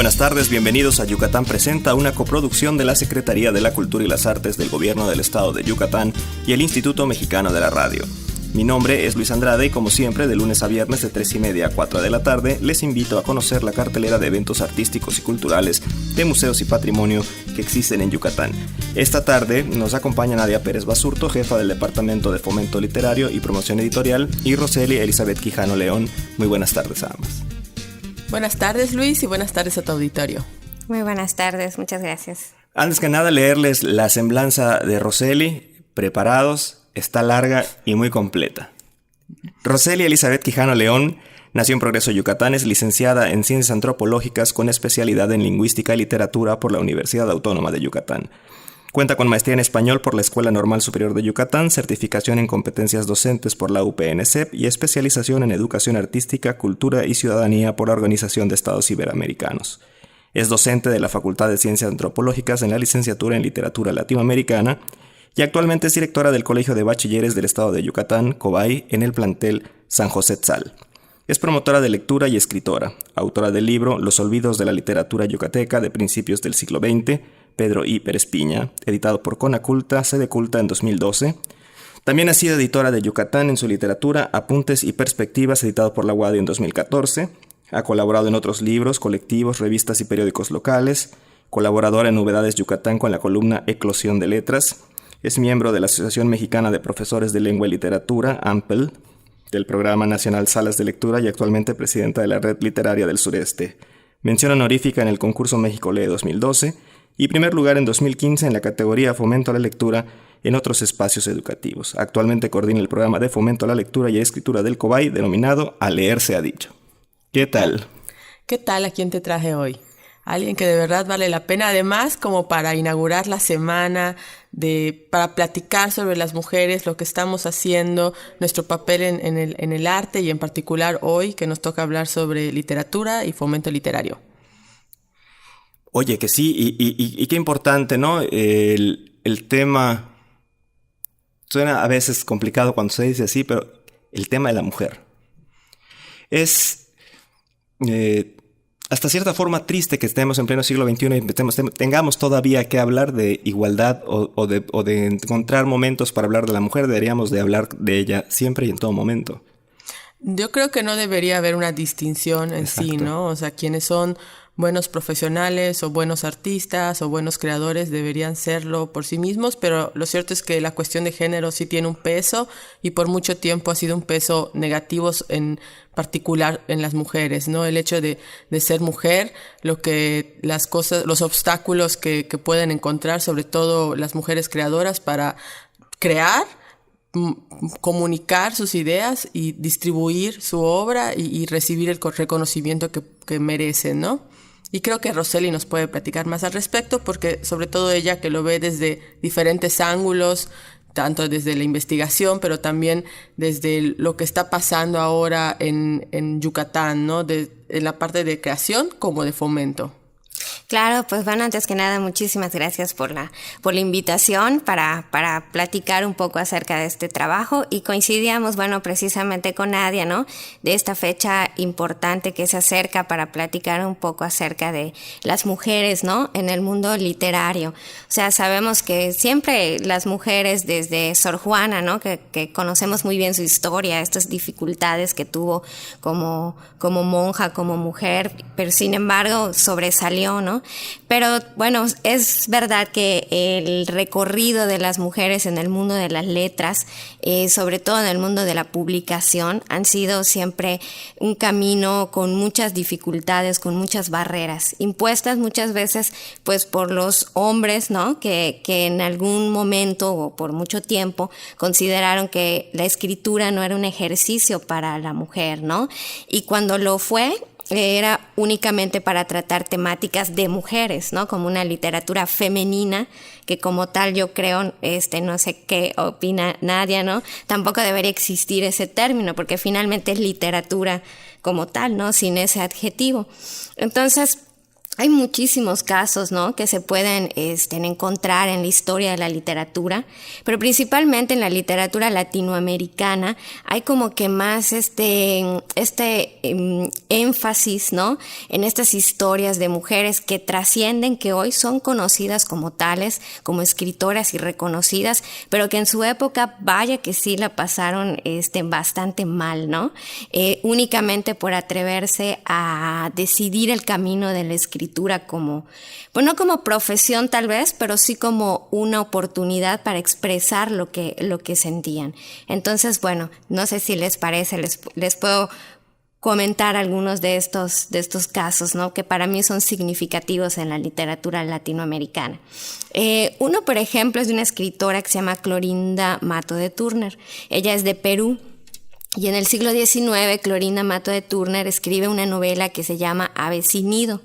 buenas tardes, bienvenidos a Yucatán Presenta, una coproducción de la Secretaría de la Cultura y las Artes del Gobierno del Estado de Yucatán y el Instituto Mexicano de la Radio. Mi nombre es Luis Andrade y como siempre, de lunes a viernes de 3:30 a 4 de la tarde, les invito a conocer la cartelera de eventos artísticos y culturales de museos y patrimonio que existen en Yucatán. Esta tarde nos acompaña Nadia Pérez Basurto, jefa del Departamento de Fomento Literario y Promoción Editorial, y Rosely Elizabeth Quijano León. Muy buenas tardes a ambas. Buenas tardes, Luis, y buenas tardes a tu auditorio. Muy buenas tardes, muchas gracias. Antes que nada, leerles la semblanza de Rosely. Preparados, está larga y muy completa. Rosely Elizabeth Quijano León nació en Progreso, Yucatán, es licenciada en Ciencias Antropológicas con especialidad en Lingüística y Literatura por la Universidad Autónoma de Yucatán. Cuenta con maestría en Español por la Escuela Normal Superior de Yucatán, certificación en competencias docentes por la UPNCEP y especialización en Educación Artística, Cultura y Ciudadanía por la Organización de Estados Iberoamericanos. Es docente de la Facultad de Ciencias Antropológicas en la Licenciatura en Literatura Latinoamericana y actualmente es directora del Colegio de Bachilleres del Estado de Yucatán, COBAY, en el plantel San José Tzal. Es promotora de lectura y escritora, autora del libro Los olvidos de la literatura yucateca de principios del siglo XX, Pedro I. Pérez Piña, editado por Conaculta, Sede Culta en 2012. También ha sido editora de Yucatán en su literatura, Apuntes y Perspectivas, editado por la UADY en 2014. Ha colaborado en otros libros, colectivos, revistas y periódicos locales. Colaboradora en Novedades Yucatán con la columna Eclosión de Letras. Es miembro de la Asociación Mexicana de Profesores de Lengua y Literatura, AMPEL, del Programa Nacional Salas de Lectura y actualmente presidenta de la Red Literaria del Sureste. Mención honorífica en el concurso México Lee 2012 y primer lugar en 2015 en la categoría Fomento a la Lectura en otros espacios educativos. Actualmente coordina el programa de Fomento a la Lectura y Escritura del COBAY denominado A Leer se ha dicho. ¿Qué tal? ¿Qué tal? ¿A quién te traje hoy? Alguien que de verdad vale la pena, además como para inaugurar la semana, para platicar sobre las mujeres, lo que estamos haciendo, nuestro papel en el arte y en particular hoy que nos toca hablar sobre literatura y fomento literario. Oye, que sí, y qué importante, ¿no? El tema suena a veces complicado cuando se dice así, pero el tema de la mujer es hasta cierta forma triste que estemos en pleno siglo XXI y tengamos todavía que hablar de igualdad o de encontrar momentos para hablar de la mujer. Deberíamos de hablar de ella siempre y en todo momento. Yo creo que no debería haber una distinción en sí, ¿no? O sea, quienes son buenos profesionales o buenos artistas o buenos creadores deberían serlo por sí mismos, pero lo cierto es que la cuestión de género sí tiene un peso y por mucho tiempo ha sido un peso negativo en particular en las mujeres, ¿no? El hecho de ser mujer, los obstáculos que pueden encontrar, sobre todo las mujeres creadoras para crear, comunicar sus ideas y distribuir su obra y recibir el reconocimiento que merecen, ¿no? Y creo que Rosely nos puede platicar más al respecto porque sobre todo ella que lo ve desde diferentes ángulos, tanto desde la investigación, pero también desde lo que está pasando ahora en Yucatán, ¿no? En la parte de creación como de fomento. Claro, pues bueno, antes que nada, muchísimas gracias por la invitación para platicar un poco acerca de este trabajo y coincidíamos, bueno, precisamente con Nadia, ¿no? De esta fecha importante que se acerca para platicar un poco acerca de las mujeres, ¿no? En el mundo literario. O sea, sabemos que siempre las mujeres desde Sor Juana, ¿no? Que conocemos muy bien su historia, estas dificultades que tuvo como monja, como mujer, pero sin embargo sobresalió, ¿no? Pero bueno, es verdad que el recorrido de las mujeres en el mundo de las letras, sobre todo en el mundo de la publicación, han sido siempre un camino con muchas dificultades, con muchas barreras, impuestas muchas veces pues por los hombres, ¿no? Que en algún momento o por mucho tiempo consideraron que la escritura no era un ejercicio para la mujer, ¿no? Y cuando lo fue, era únicamente para tratar temáticas de mujeres, ¿no? Como una literatura femenina, que como tal yo creo, no sé qué opina Nadia, ¿no? Tampoco debería existir ese término, porque finalmente es literatura como tal, ¿no? Sin ese adjetivo. Entonces, Hay muchísimos casos, ¿no?, que se pueden encontrar en la historia de la literatura, pero principalmente en la literatura latinoamericana hay como que más énfasis, ¿no?, en estas historias de mujeres que trascienden, que hoy son conocidas como tales, como escritoras y reconocidas, pero que en su época, vaya que sí la pasaron bastante mal, ¿no? Únicamente por atreverse a decidir el camino de la escritura como, pues no como profesión tal vez, pero sí como una oportunidad para expresar lo que sentían. Entonces, bueno, no sé si les parece, les puedo comentar algunos de estos casos, ¿no?, que para mí son significativos en la literatura latinoamericana. Uno, por ejemplo, es de una escritora que se llama Clorinda Mato de Turner. Ella es de Perú. Y en el siglo XIX, Clorinda Mato de Turner escribe una novela que se llama Ave sin nido,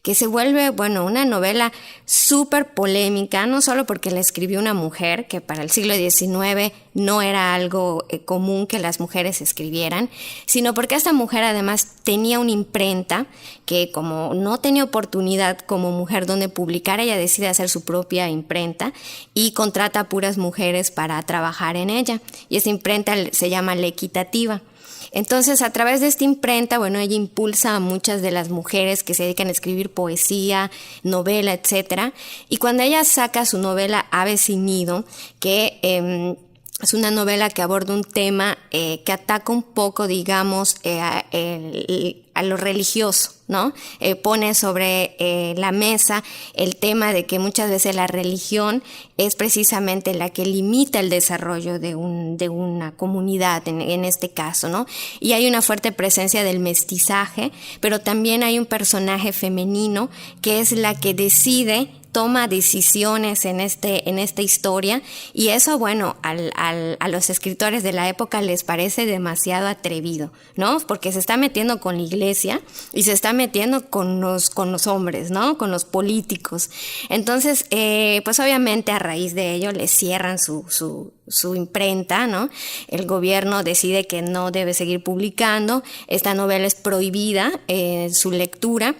que se vuelve, bueno, una novela súper polémica, no solo porque la escribió una mujer, que para el siglo XIX no era algo común que las mujeres escribieran, sino porque esta mujer además tenía una imprenta que, como no tenía oportunidad como mujer donde publicar, ella decide hacer su propia imprenta y contrata a puras mujeres para trabajar en ella. Y esa imprenta se llama La Equitativa. Entonces, a través de esta imprenta, bueno, ella impulsa a muchas de las mujeres que se dedican a escribir poesía, novela, etcétera. Y cuando ella saca su novela Ave sin nido, que es una novela que aborda un tema que ataca un poco, digamos, a lo religioso, ¿no? Pone sobre la mesa el tema de que muchas veces la religión es precisamente la que limita el desarrollo de una comunidad, en este caso, ¿no? Y hay una fuerte presencia del mestizaje, pero también hay un personaje femenino que es la que toma decisiones en esta historia, y eso, bueno, a los escritores de la época les parece demasiado atrevido, ¿no? Porque se está metiendo con la iglesia y se está metiendo con los hombres, ¿no? Con los políticos. Entonces, pues obviamente a raíz de ello les cierran su imprenta, ¿no? El gobierno decide que no debe seguir publicando. Esta novela es prohibida su lectura.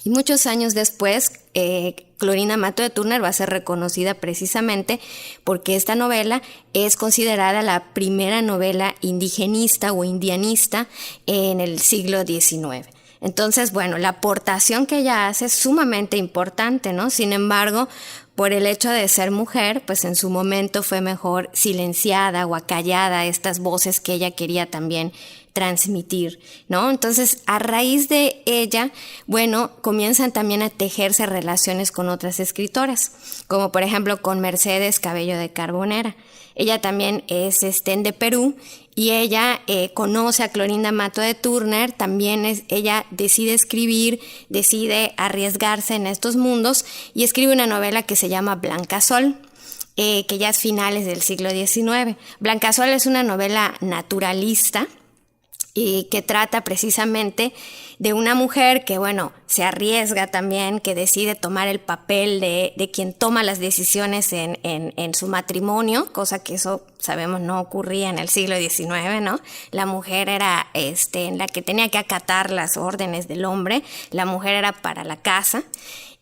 Y muchos años después, Clorinda Mato de Turner va a ser reconocida precisamente porque esta novela es considerada la primera novela indigenista o indianista en el siglo XIX. Entonces, bueno, la aportación que ella hace es sumamente importante, ¿no? Sin embargo, por el hecho de ser mujer, pues en su momento fue mejor silenciada o acallada estas voces que ella quería también transmitir, ¿no? Entonces, a raíz de ella, bueno, comienzan también a tejerse relaciones con otras escritoras, como por ejemplo con Mercedes Cabello de Carbonera. Ella también es de Perú, y ella conoce a Clorinda Mato de Turner. También ella decide escribir, decide arriesgarse en estos mundos y escribe una novela que se llama Blancasol, que ya es finales del siglo XIX. Blancasol es una novela naturalista y que trata precisamente de una mujer que, bueno, se arriesga también, que decide tomar el papel de quien toma las decisiones en su matrimonio, cosa que eso sabemos no ocurría en el siglo XIX, ¿no? La mujer era la que tenía que acatar las órdenes del hombre, la mujer era para la casa.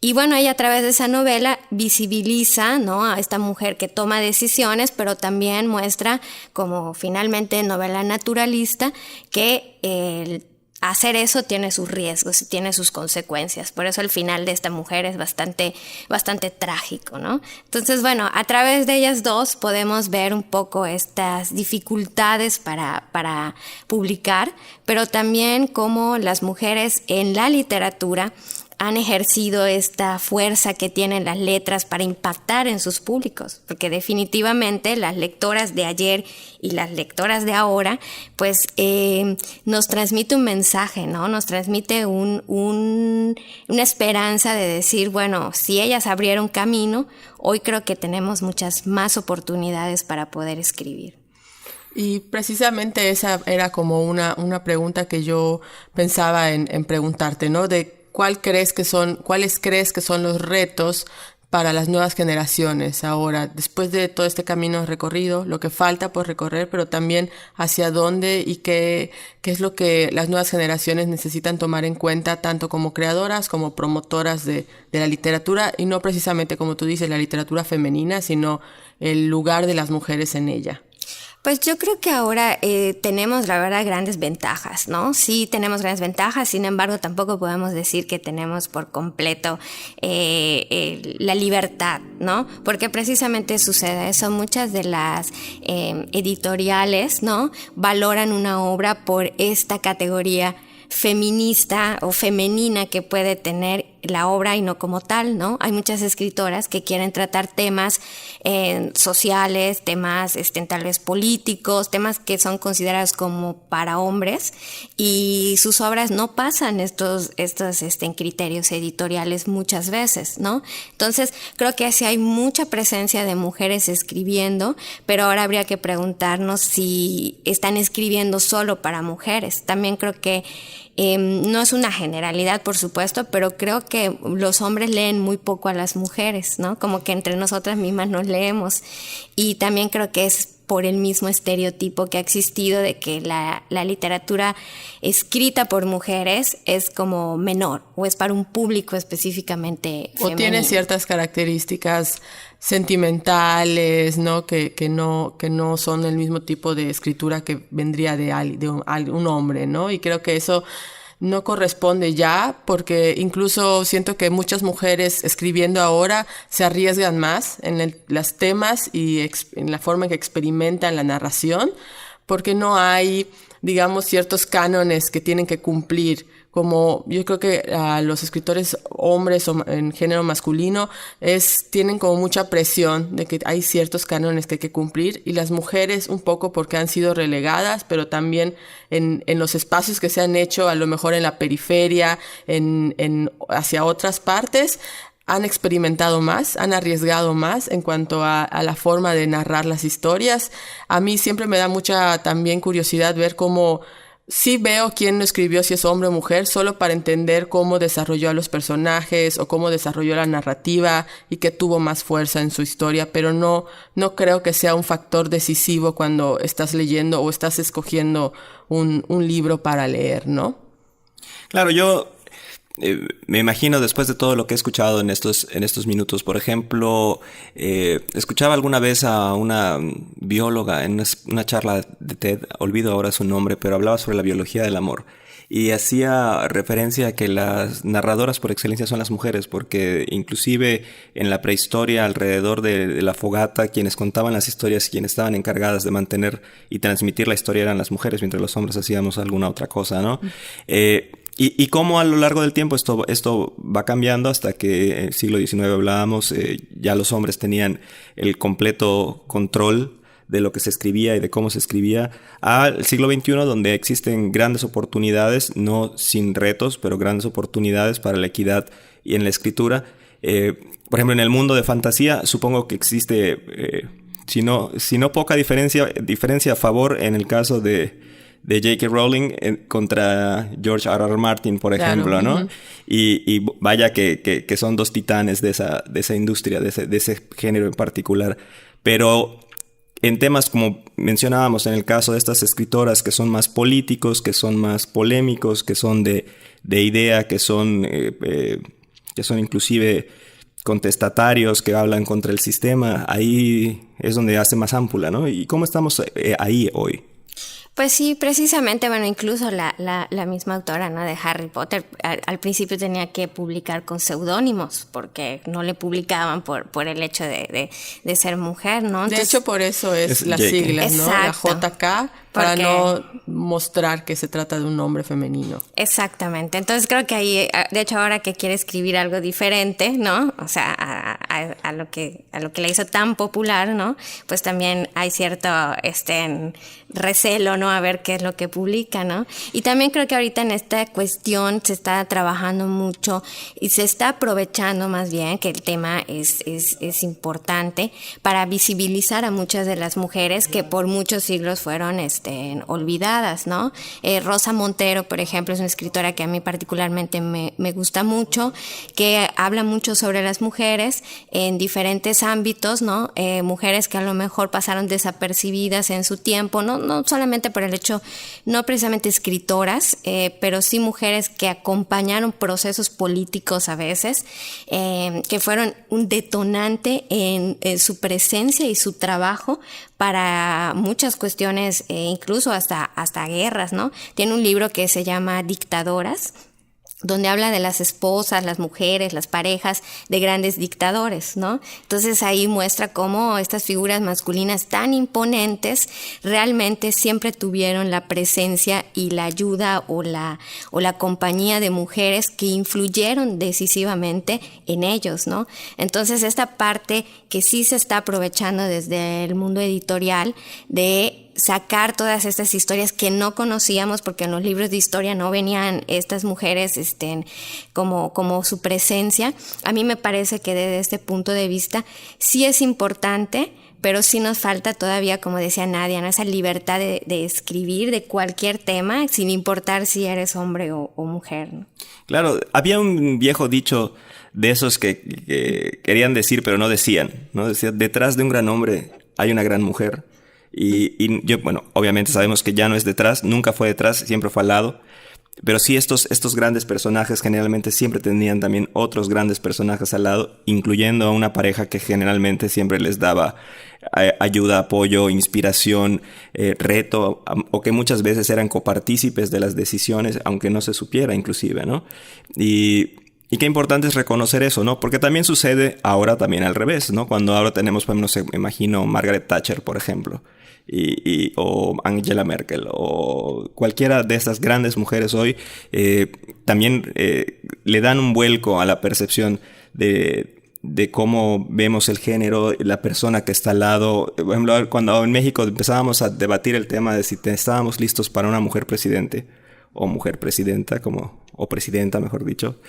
Y bueno, ella a través de esa novela visibiliza, ¿no?, a esta mujer que toma decisiones, pero también muestra, como finalmente novela naturalista, que hacer eso tiene sus riesgos y tiene sus consecuencias. Por eso el final de esta mujer es bastante trágico, ¿no? Entonces, bueno, a través de ellas dos podemos ver un poco estas dificultades para publicar, pero también cómo las mujeres en la literatura han ejercido esta fuerza que tienen las letras para impactar en sus públicos, porque definitivamente las lectoras de ayer y las lectoras de ahora, pues nos transmite un mensaje, ¿no? Nos transmite una esperanza de decir, bueno, si ellas abrieron camino, hoy creo que tenemos muchas más oportunidades para poder escribir. Y precisamente esa era como una pregunta que yo pensaba en preguntarte, ¿no? De ¿cuáles crees que son los retos para las nuevas generaciones ahora, después de todo este camino recorrido, lo que falta por recorrer, pero también hacia dónde y qué es lo que las nuevas generaciones necesitan tomar en cuenta, tanto como creadoras como promotoras de la literatura, y no precisamente, como tú dices, la literatura femenina, sino el lugar de las mujeres en ella. Pues yo creo que ahora tenemos, la verdad, grandes ventajas, ¿no? Sí tenemos grandes ventajas, sin embargo, tampoco podemos decir que tenemos por completo la libertad, ¿no? Porque precisamente sucede eso. Muchas de las editoriales, ¿no?, valoran una obra por esta categoría feminista o femenina que puede tener la obra y no como tal, ¿no? Hay muchas escritoras que quieren tratar temas sociales, temas tal vez políticos, temas que son considerados como para hombres, y sus obras no pasan estos criterios editoriales muchas veces, ¿no? Entonces, creo que sí hay mucha presencia de mujeres escribiendo, pero ahora habría que preguntarnos si están escribiendo solo para mujeres. También creo que no es una generalidad, por supuesto, pero creo que los hombres leen muy poco a las mujeres, ¿no? Como que entre nosotras mismas nos leemos. Y también creo que es por el mismo estereotipo que ha existido de que la literatura escrita por mujeres es como menor o es para un público específicamente femenino. O tiene ciertas características sentimentales, ¿no? Que no son el mismo tipo de escritura que vendría de un hombre, ¿no? Y creo que eso no corresponde ya, porque incluso siento que muchas mujeres escribiendo ahora se arriesgan más en los temas y en la forma en que experimentan la narración, porque no hay, digamos, ciertos cánones que tienen que cumplir. Como yo creo que los escritores hombres o en género masculino tienen como mucha presión de que hay ciertos cánones que hay que cumplir, y las mujeres un poco porque han sido relegadas, pero también en los espacios que se han hecho, a lo mejor en la periferia, hacia otras partes, han experimentado más, han arriesgado más en cuanto a la forma de narrar las historias. A mí siempre me da mucha también curiosidad ver cómo sí veo quién lo escribió, si es hombre o mujer, solo para entender cómo desarrolló a los personajes o cómo desarrolló la narrativa y qué tuvo más fuerza en su historia, pero no creo que sea un factor decisivo cuando estás leyendo o estás escogiendo un libro para leer, ¿no? Claro, yo me imagino, después de todo lo que he escuchado en estos minutos, por ejemplo, escuchaba alguna vez a una bióloga en una charla de TED, olvido ahora su nombre, pero hablaba sobre la biología del amor. Y hacía referencia a que las narradoras por excelencia son las mujeres, porque inclusive en la prehistoria, alrededor de la fogata, quienes contaban las historias y quienes estaban encargadas de mantener y transmitir la historia eran las mujeres, mientras los hombres hacíamos alguna otra cosa, ¿no? Y cómo a lo largo del tiempo esto va cambiando hasta que en el siglo XIX hablábamos, ya los hombres tenían el completo control de lo que se escribía y de cómo se escribía, al siglo XXI, donde existen grandes oportunidades, no sin retos, pero grandes oportunidades para la equidad y en la escritura. Por ejemplo, en el mundo de fantasía, supongo que existe, si no poca diferencia a favor en el caso de J.K. Rowling contra George R.R. Martin, por ejemplo, ¿no? Uh-huh. Y vaya que son dos titanes de esa industria, de ese género en particular. Pero en temas como mencionábamos en el caso de estas escritoras que son más políticos, que son más polémicos, que son de idea, que son inclusive contestatarios, que hablan contra el sistema, ahí es donde hace más ámpula, ¿no? ¿Y cómo estamos ahí hoy? Pues sí, precisamente, bueno, incluso la misma autora, ¿no?, de Harry Potter, al principio tenía que publicar con seudónimos, porque no le publicaban por el hecho de ser mujer, ¿no? Entonces, de hecho, por eso es las siglas, ¿no? Exacto. La JK, para no mostrar que se trata de un nombre femenino. Exactamente. Entonces creo que ahí, de hecho, ahora que quiere escribir algo diferente, ¿no? O sea, a lo que la hizo tan popular, ¿no? Pues también hay cierto recelo, ¿no? A ver qué es lo que publica, ¿no? Y también creo que ahorita en esta cuestión se está trabajando mucho y se está aprovechando más bien que el tema es importante para visibilizar a muchas de las mujeres que por muchos siglos fueron olvidadas. silenciadas, ¿no? Rosa Montero, por ejemplo, es una escritora que a mí particularmente me gusta mucho, que habla mucho sobre las mujeres en diferentes ámbitos, ¿no? Mujeres que a lo mejor pasaron desapercibidas en su tiempo, no solamente por el hecho, no precisamente escritoras, pero sí mujeres que acompañaron procesos políticos a veces, que fueron un detonante en su presencia y su trabajo para muchas cuestiones, incluso hasta guerras, ¿no? Tiene un libro que se llama Dictadoras, donde habla de las esposas, las mujeres, las parejas de grandes dictadores, ¿no? Entonces ahí muestra cómo estas figuras masculinas tan imponentes realmente siempre tuvieron la presencia y la ayuda o la compañía de mujeres que influyeron decisivamente en ellos, ¿no? Entonces esta parte que sí se está aprovechando desde el mundo editorial de sacar todas estas historias que no conocíamos, porque en los libros de historia no venían estas mujeres como su presencia. A mí me parece que desde este punto de vista sí es importante, pero sí nos falta todavía, como decía Nadia, ¿no? Esa libertad de escribir de cualquier tema, sin importar si eres hombre o mujer, ¿no? Claro, había un viejo dicho de esos que querían decir pero no decían, ¿no? Decía, detrás de un gran hombre hay una gran mujer. Y yo, bueno, obviamente sabemos que ya no es detrás, nunca fue detrás, siempre fue al lado. Pero sí, estos grandes personajes generalmente siempre tenían también otros grandes personajes al lado, incluyendo a una pareja que generalmente siempre les daba ayuda, apoyo, inspiración, reto, o que muchas veces eran copartícipes de las decisiones, aunque no se supiera inclusive, ¿no? Y qué importante es reconocer eso, ¿no? Porque también sucede ahora también al revés, ¿no? Cuando ahora tenemos, no sé, me imagino Margaret Thatcher, por ejemplo, o Angela Merkel, o cualquiera de estas grandes mujeres hoy, también le dan un vuelco a la percepción de cómo vemos el género, la persona que está al lado. Por ejemplo, cuando en México empezábamos a debatir el tema de si estábamos listos para una mujer presidente, o mujer presidenta, o presidenta, mejor dicho,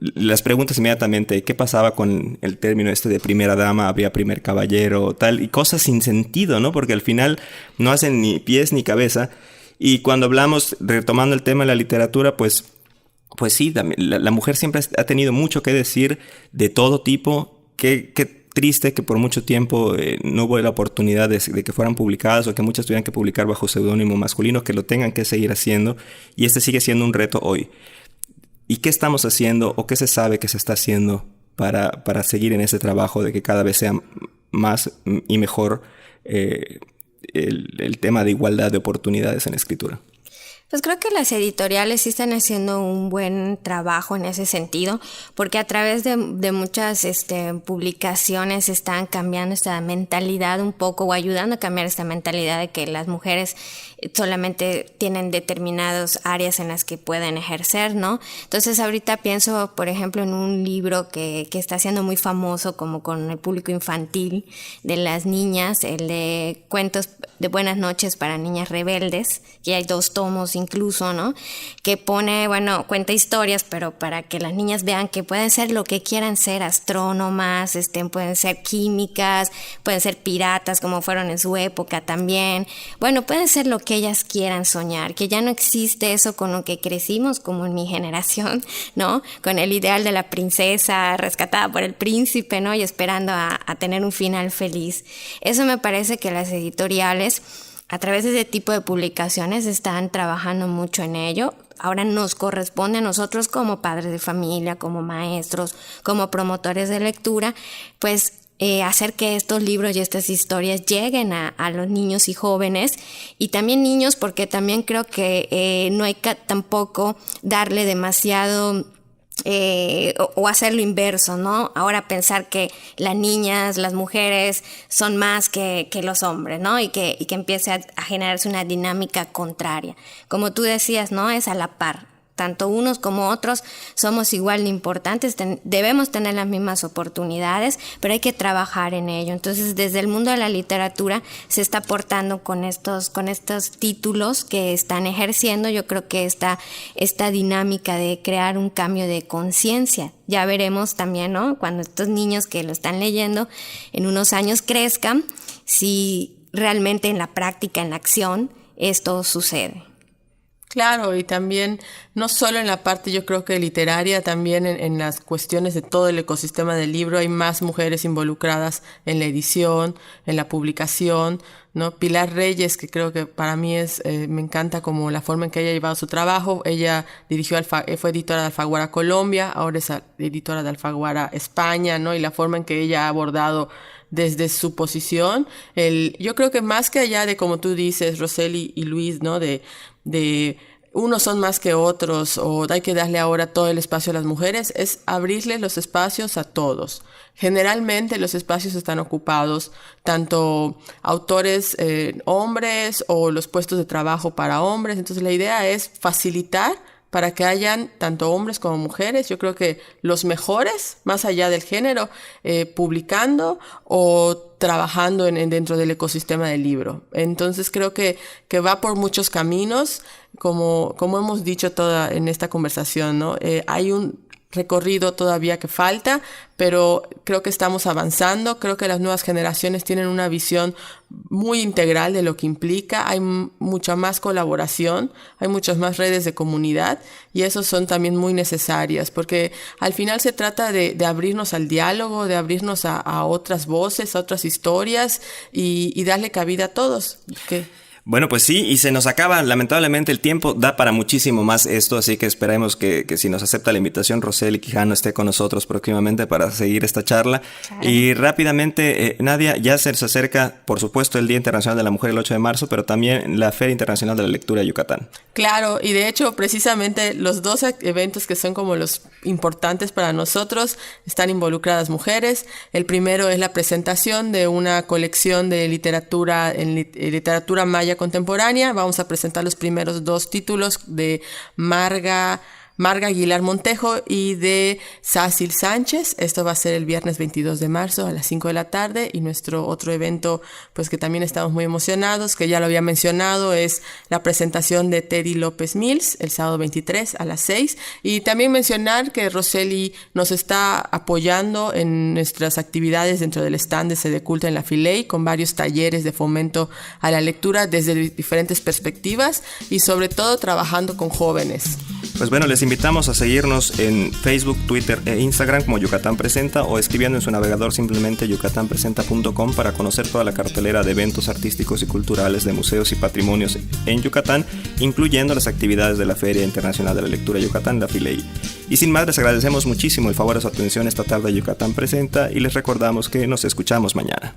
las preguntas inmediatamente, ¿qué pasaba con el término de primera dama? ¿Había primer caballero? Tal, y cosas sin sentido, ¿no? Porque al final no hacen ni pies ni cabeza. Y cuando hablamos, retomando el tema de la literatura, pues sí, la mujer siempre ha tenido mucho que decir de todo tipo. Qué triste que por mucho tiempo no hubo la oportunidad de que fueran publicadas, o que muchas tuvieran que publicar bajo seudónimo masculino, que lo tengan que seguir haciendo, y sigue siendo un reto hoy. ¿Y qué estamos haciendo, o qué se sabe que se está haciendo para seguir en ese trabajo de que cada vez sea más y mejor el tema de igualdad de oportunidades en la escritura? Pues creo que las editoriales sí están haciendo un buen trabajo en ese sentido, porque a través de muchas publicaciones están cambiando esta mentalidad un poco, o ayudando a cambiar esta mentalidad de que las mujeres solamente tienen determinadas áreas en las que pueden ejercer, ¿no? Entonces ahorita pienso, por ejemplo, en un libro que está siendo muy famoso como con el público infantil de las niñas, el de Cuentos de Buenas Noches para Niñas Rebeldes, que hay 2 tomos incluso, ¿no? Que cuenta historias, pero para que las niñas vean que pueden ser lo que quieran ser, astrónomas, pueden ser químicas, pueden ser piratas como fueron en su época también. Bueno, pueden ser lo que ellas quieran soñar, que ya no existe eso con lo que crecimos como en mi generación, ¿no? Con el ideal de la princesa rescatada por el príncipe, ¿no? Y esperando a tener un final feliz. Eso me parece que las editoriales, a través de ese tipo de publicaciones, están trabajando mucho en ello. Ahora nos corresponde a nosotros como padres de familia, como maestros, como promotores de lectura, pues hacer que estos libros y estas historias lleguen a los niños y jóvenes, y también niños, porque también creo que no hay que tampoco darle demasiado o hacer lo inverso, ¿no? Ahora pensar que las niñas, las mujeres son más que los hombres, ¿no? Y que empiece a generarse una dinámica contraria. Como tú decías, ¿no? Es a la par. Tanto unos como otros somos igual de importantes, debemos tener las mismas oportunidades, pero hay que trabajar en ello. Entonces, desde el mundo de la literatura se está aportando con estos títulos que están ejerciendo, yo creo que esta dinámica de crear un cambio de conciencia. Ya veremos también, ¿no? Cuando estos niños que lo están leyendo en unos años crezcan, si realmente en la práctica, en la acción, esto sucede. Claro, y también no solo en la parte, yo creo que literaria, también en las cuestiones de todo el ecosistema del libro hay más mujeres involucradas en la edición, en la publicación, ¿no? Pilar Reyes, que creo que para mí me encanta como la forma en que ella ha llevado su trabajo. Ella fue editora de Alfaguara Colombia, ahora es editora de Alfaguara España, ¿no? Y la forma en que ella ha abordado desde su posición, yo creo que más que allá de, como tú dices, Roseli y Luis, ¿no? De unos son más que otros o hay que darle ahora todo el espacio a las mujeres, es abrirle los espacios a todos. Generalmente los espacios están ocupados tanto autores hombres o los puestos de trabajo para hombres, entonces la idea es facilitar para que hayan tanto hombres como mujeres, yo creo que los mejores, más allá del género, publicando o trabajando dentro del ecosistema del libro. Entonces creo que va por muchos caminos, como hemos dicho toda en esta conversación, ¿no? Hay un recorrido todavía que falta, pero creo que estamos avanzando. Creo que las nuevas generaciones tienen una visión muy integral de lo que implica. Hay mucha más colaboración, hay muchas más redes de comunidad y esos son también muy necesarias porque al final se trata de abrirnos al diálogo, de abrirnos a otras voces, a otras historias y darle cabida a todos. Bueno, pues sí, y se nos acaba lamentablemente el tiempo, da para muchísimo más esto, así que esperemos que si nos acepta la invitación, Roseli Quijano esté con nosotros próximamente para seguir esta charla. Claro. Y rápidamente, Nadia, ya se acerca, por supuesto, el Día Internacional de la Mujer el 8 de marzo, pero también la Feria Internacional de la Lectura de Yucatán. Claro, y de hecho, precisamente los dos eventos que son como los importantes para nosotros, están involucradas mujeres. El primero es la presentación de una colección de literatura literatura maya contemporánea. Vamos a presentar los primeros 2 títulos de Marga Aguilar Montejo y de Sácil Sánchez. Esto va a ser el viernes 22 de marzo a las 5 de la tarde y nuestro otro evento, pues que también estamos muy emocionados, que ya lo había mencionado, es la presentación de Teddy López Mills el sábado 23 a las 6 y también mencionar que Roseli nos está apoyando en nuestras actividades dentro del stand de Sedeculta en la Filey con varios talleres de fomento a la lectura desde diferentes perspectivas y sobre todo trabajando con jóvenes. Pues bueno, les invitamos a seguirnos en Facebook, Twitter e Instagram como Yucatán Presenta o escribiendo en su navegador simplemente yucatanpresenta.com para conocer toda la cartelera de eventos artísticos y culturales de museos y patrimonios en Yucatán, incluyendo las actividades de la Feria Internacional de la Lectura Yucatán, la FILEI. Y sin más, les agradecemos muchísimo el favor de su atención esta tarde a Yucatán Presenta y les recordamos que nos escuchamos mañana.